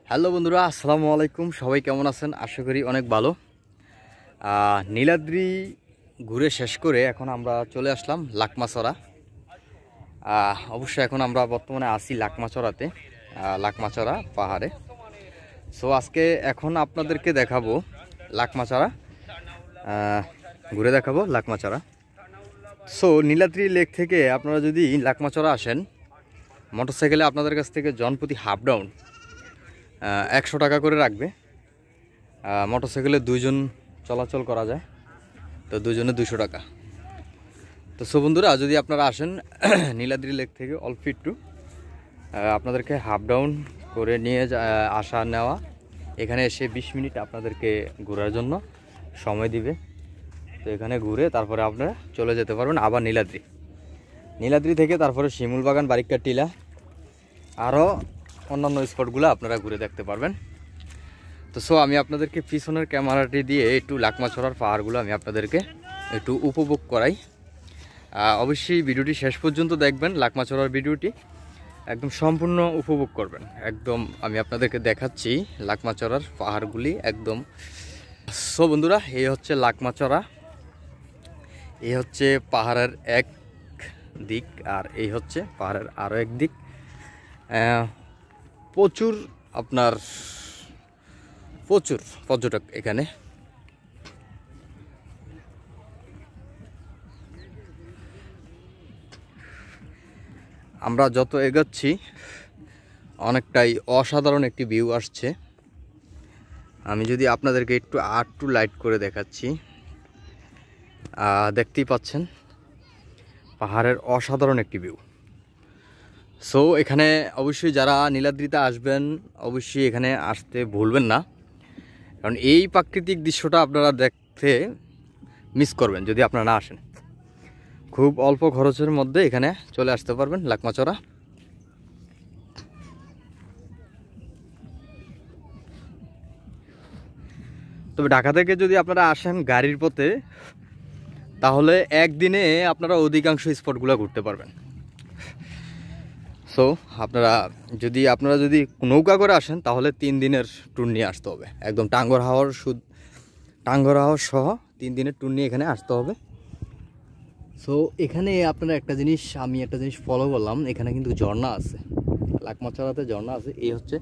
Hello বন্ধুরা, আসসালামু আলাইকুম। সবাই কেমন আছেন? আশা করি অনেক ভালো। নীলাদ্রি ঘুরে শেষ করে এখন আমরা চলে আসলাম লাকমাছড়া। অবশ্যই এখন আমরা বর্তমানে আছি লাকমাছড়াতে, লাকমাছড়া পাহাড়ে। সো আজকে এখন আপনাদেরকে দেখাবো লাকমাছড়া, ঘুরে দেখাবো লাকমাছড়া। সো নীলাদ্রি লেক থেকে আপনারা যদি লাকমাছড়া আসেন, মোটরসাইকেলে আপনাদের কাছ থেকে জনপ্রতি হাফ ডাউন 100 টাকা করে রাখবে। মোটরসাইকেলে দুইজন চলাচল করা যায়, তো দুজনে 200 টাকা। তো সো বন্ধুরা, যদি আপনারা আসেন নীলাদ্রি লেক থেকে অল্প একটু আপনাদেরকে হাফ ডাউন করে নিয়ে আসা নেওয়া, এখানে এসে 20 মিনিট আপনাদেরকে ঘোরার জন্য সময় দিবে। তো এখানে ঘুরে তারপরে আপনারা চলে যেতে পারবেন আবার নীলাদ্রি থেকে তারপরে শিমুলবাগান, বারিক্কা টিলা, আরও অন্যান্য স্পটগুলো আপনারা ঘুরে দেখতে পারবেন। তো সো আমি আপনাদেরকে পিছনের ক্যামেরাটি দিয়ে একটু লাকমাছড়ার পাহাড়গুলো আমি আপনাদেরকে একটু উপভোগ করাই। অবশ্যই ভিডিওটি শেষ পর্যন্ত দেখবেন, লাকমাছড়ার ভিডিওটি একদম সম্পূর্ণ উপভোগ করবেন। একদম আমি আপনাদেরকে দেখাচ্ছি লাকমাছড়ার পাহাড়গুলি একদম। সো বন্ধুরা, এই হচ্ছে লাকমাছড়া, এই হচ্ছে পাহাড়ের এক দিক, আর এই হচ্ছে পাহাড়ের আরও এক দিক। প্রচুর পর্যটক এখানে। আমরা যত এগোচ্ছি অনেকটাই অসাধারণ একটি ভিউ আসছে। আমি যদি আপনাদেরকে একটু লাইট করে দেখাচ্ছি, দেখতেই পাচ্ছেন পাহাড়ের অসাধারণ একটি ভিউ। সো এখানে অবশ্যই যারা নীলাদ্রিতে আসবেন অবশ্যই এখানে আসতে ভুলবেন না, কারণ এই প্রাকৃতিক দৃশ্যটা আপনারা দেখতে মিস করবেন যদি আপনারা না আসেন। খুব অল্প খরচের মধ্যে এখানে চলে আসতে পারবেন লাকমাছড়া। তবে ঢাকা থেকে যদি আপনারা আসেন গাড়ির পথে, তাহলে একদিনে আপনারা অধিকাংশ স্পটগুলো ঘুরতে পারবেন। সো আপনারা যদি নৌকা করে আসেন তাহলে 3 দিনের ট্যুর নিয়ে আসতে হবে, একদম টাঙ্গর হাওর সহ 3 দিনের ট্যুর নিয়ে এখানে আসতে হবে। সো এখানে আপনারা একটা জিনিস ফলো করলাম, এখানে কিন্তু ঝর্ণা আছে, লাকমাছড়াতে ঝর্ণা আছে। এই হচ্ছে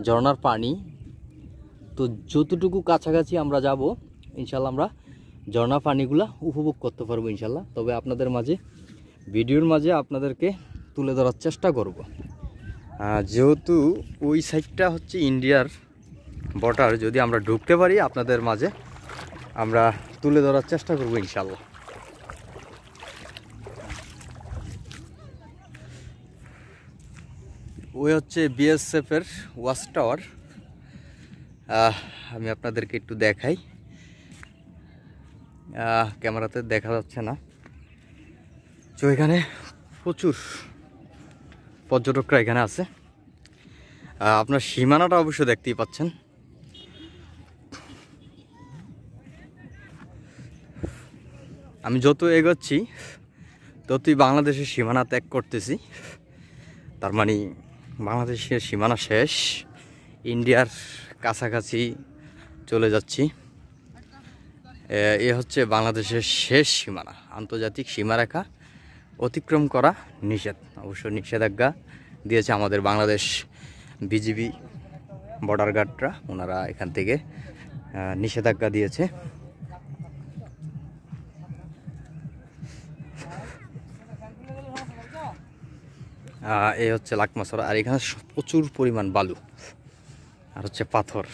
ঝর্ণার পানি। তো যতটুকু কাছাকাছি আমরা যাব ইনশাল্লাহ আমরা ঝর্ণা পানিগুলা উপভোগ করতে পারবো ইনশাল্লাহ। তবে আপনাদের মাঝে ভিডিওর মাঝে আপনাদেরকে তুলে ধরার চেষ্টা করব, যেহেতু ওই সাইডটা হচ্ছে ইন্ডিয়ার বর্ডার। যদি আমরা ঢুকতে পারি আপনাদের মাঝে আমরা তুলে ধরার চেষ্টা করব ইনশাল্লাহ। ওই হচ্ছে বিএসএফের ওয়াচ টাওয়ার, আমি আপনাদেরকে একটু দেখাই, ক্যামেরাতে দেখা যাচ্ছে না। তো এখানে প্রচুর পর্যটকরা এখানে আছে। আপনার সীমানাটা অবশ্য দেখতেই পাচ্ছেন। আমি যত এগোচ্ছি ততই বাংলাদেশের সীমানা ত্যাগ করতেছি, তার মানে বাংলাদেশের সীমানা শেষ, ইন্ডিয়ার কাছাকাছি চলে যাচ্ছি। এ হচ্ছে বাংলাদেশের শেষ সীমানা, আন্তর্জাতিক সীমারেখা অতিক্রম করা নিষেধ। অবশ্য নিষেধাজ্ঞা দিয়েছে আমাদের বাংলাদেশ বিজিবি বর্ডার গার্ডরা, ওনারা এখান থেকে নিষেধাজ্ঞা দিয়েছে। এই হচ্ছে লাকমাছড়া, আর এখানে প্রচুর পরিমাণ বালু আর হচ্ছে পাথর।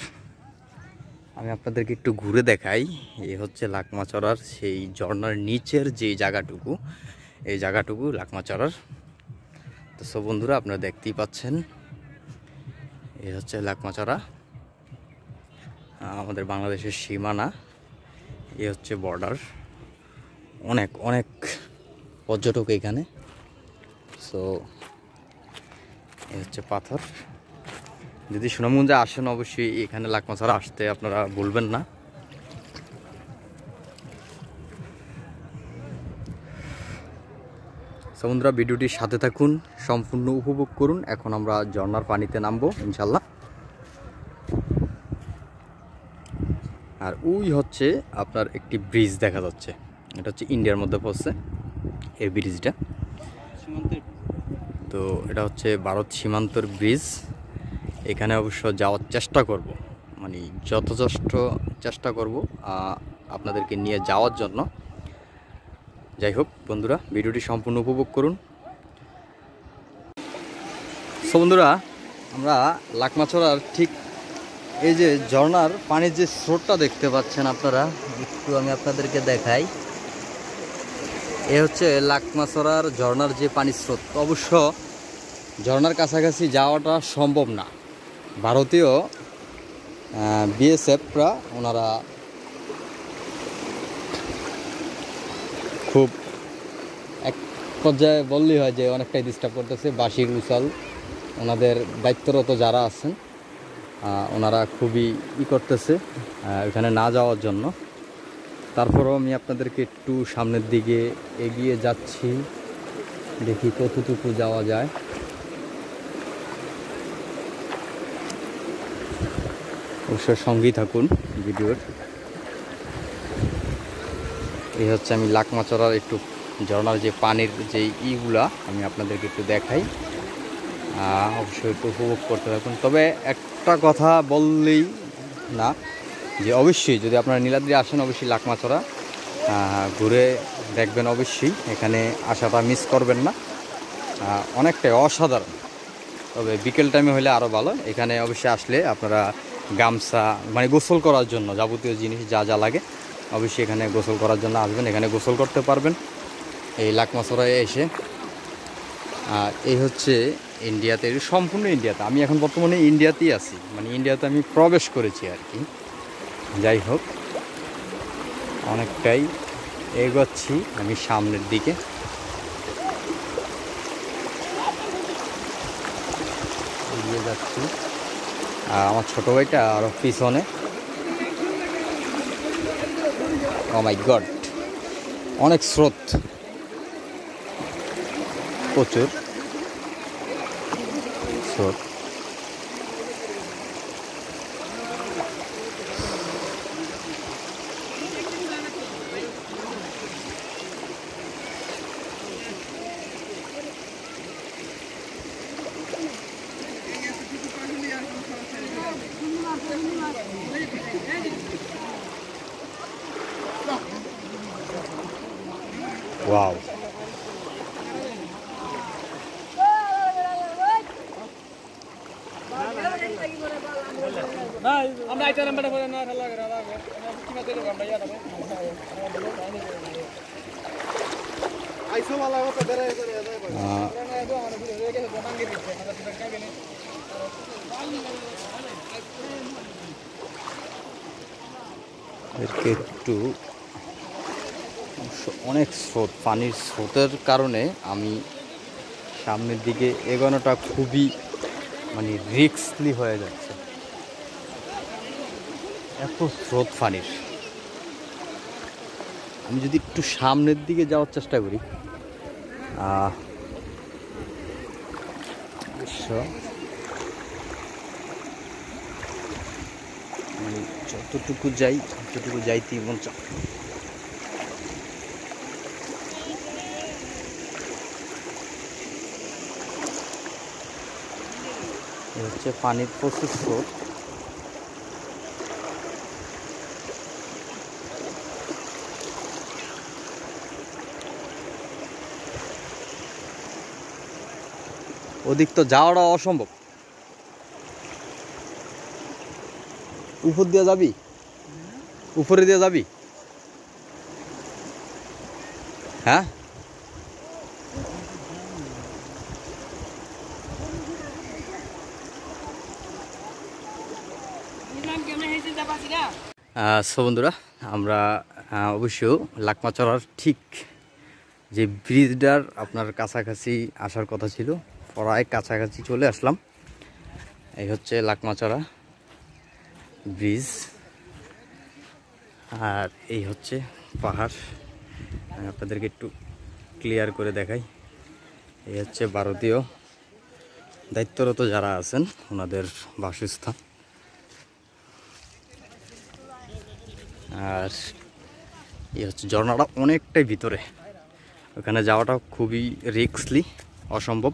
আমি আপনাদেরকে একটু ঘুরে দেখাই। এই হচ্ছে লাকমাছড়ার সেই ঝর্ণার নিচের যে জায়গাটুকু, এই জায়গাটুকু লাকমাছড়ার। তো সব বন্ধুরা আপনারা দেখতেই পাচ্ছেন, এই হচ্ছে লাকমাছড়া, আমাদের বাংলাদেশের সীমানা। এই হচ্ছে বর্ডার, অনেক অনেক পর্যটক এখানে। সো এই হচ্ছে পাথর। যদি সুনামগঞ্জে আসেন অবশ্যই এখানে লাকমাছড়া আসতে আপনারা ভুলবেন না। বন্ধুরা, ভিডিওটির সাথে থাকুন, সম্পূর্ণ উপভোগ করুন। এখন আমরা ঝর্ণার পানিতে নামবো ইনশাল্লাহ। আর ওই হচ্ছে আপনার একটি ব্রিজ দেখা যাচ্ছে, এটা হচ্ছে ইন্ডিয়ার মধ্যে পড়ছে এই ব্রিজটা। তো এটা হচ্ছে ভারত সীমান্তর ব্রিজ। এখানে অবশ্য যাওয়ার চেষ্টা করব, মানে যথেষ্ট চেষ্টা করব আপনাদেরকে নিয়ে যাওয়ার জন্য। যাই হোক বন্ধুরা, ভিডিওটি সম্পূর্ণ উপভোগ করুন। সো বন্ধুরা, আমরা লাকমাছড়ার ঠিক এই যে ঝর্ণার পানির যে স্রোতটা দেখতে পাচ্ছেন আপনারা, একটু আমি আপনাদেরকে দেখাই। এ হচ্ছে লাকমাছড়ার ঝর্ণার যে পানির স্রোত। অবশ্য ঝর্ণার কাছাকাছি যাওয়াটা সম্ভব না। ভারতীয় বিএসএফরা ওনারা খুব এক পর্যায়ে বললেই হয় যে অনেকটাই ডিস্টার্ব করতেছে। বাঁশির উচাল ওনাদের দায়িত্বরত যারা আছেন ওনারা খুবই করতেছে ওখানে না যাওয়ার জন্য। তারপরেও আমি আপনাদেরকে একটু সামনের দিকে এগিয়ে যাচ্ছি, দেখি কতটুকু যাওয়া যায়। অবশ্যই সঙ্গেই থাকুন ভিডিওর। এই হচ্ছে আমি লাকমাছড়ার একটু ঝর্ণার যে পানির যে ইগুলা আমি আপনাদেরকে একটু দেখাই, অবশ্যই একটু উপভোগ করতে থাকুন। তবে একটা কথা বললেই না, যে অবশ্যই যদি আপনারা নীলাদ্রি আসেন অবশ্যই লাকমাছড়া ঘুরে দেখবেন, অবশ্যই এখানে আসাটা মিস করবেন না। অনেকটাই অসাধারণ, তবে বিকেল টাইমে হলে আরও ভালো। এখানে অবশ্যই আসলে আপনারা গামছা, মানে গোসল করার জন্য যাবতীয় জিনিস যা যা লাগে অবশ্যই এখানে গোসল করার জন্য আসবেন, এখানে গোসল করতে পারবেন এই লাকমাছড়ায় এসে। আর এই হচ্ছে ইন্ডিয়াতে, সম্পূর্ণ ইন্ডিয়াতে। আমি এখন বর্তমানে ইন্ডিয়াতেই আছি, মানে ইন্ডিয়াতে আমি প্রবেশ করেছি আর কি। যাই হোক, অনেকটাই এগোচ্ছি আমি সামনের দিকে। এগিয়ে যাচ্ছি, আর আমার ছোটো ভাইটা আরও পিছনে। ও মাই গড, অনেক স্রোত, প্রচুর স্রোত। ওয়াও, আমরা আইটা নাম্বারটা বলে না ঠালা করে দাও কিনা দিলে আমরা ইয়া দেব আইসো वाला हो तो दे रहे ना दो हमारे फिर लेके तो मांगे दिखे আমরা তো क्या गने এরকে একটু অনেক স্রোত, পানির স্রোতের কারণে আমি সামনের দিকে এগোনোটা খুবই মানে রিস্কলি হয়ে যাচ্ছে, এত স্রোত পানির। আমি যদি একটু সামনের দিকে যাওয়ার চেষ্টা করি, মানে যতটুকু যাই ততটুকু যাইতেই মন চায়। হচ্ছে পানির প্রচুর স্রোত। ওদিক তো যাওয়াটা অসম্ভব। উপর দিয়ে যাবি, উপরে দিয়ে যাবি? হ্যাঁ, সো বন্ধুরা, আমরা অবশ্য লাকমাছড়ার ঠিক যে ব্রিজটার আপনার কাছাকাছি আসার কথা ছিল, প্রায় কাছাকাছি চলে আসলাম। এই হচ্ছে লাকমাছড়া ব্রিজ, আর এই হচ্ছে পাহাড়। আমি আপনাদেরকে একটু ক্লিয়ার করে দেখাই। এই হচ্ছে ভারতীয় দায়িত্বরত যারা আছেন ওনাদের বাসস্থান। আর এই হচ্ছে ঝর্ণাটা অনেকটাই ভিতরে, ওখানে যাওয়াটা খুবই রিস্কলি, অসম্ভব,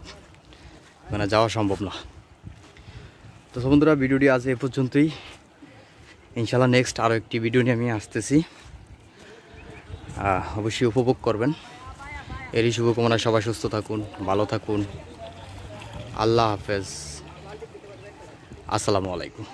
ওখানে যাওয়া সম্ভব না। তো বন্ধুরা, ভিডিওটি আজ এ পর্যন্তই। ইনশাল্লাহ নেক্সট আরও একটি ভিডিও নিয়ে আমি আসতেছি, অবশ্যই উপভোগ করবেন। এরই শুভকামনা, সবাই সুস্থ থাকুন, ভালো থাকুন। আল্লাহ হাফেজ, আসসালামু আলাইকুম।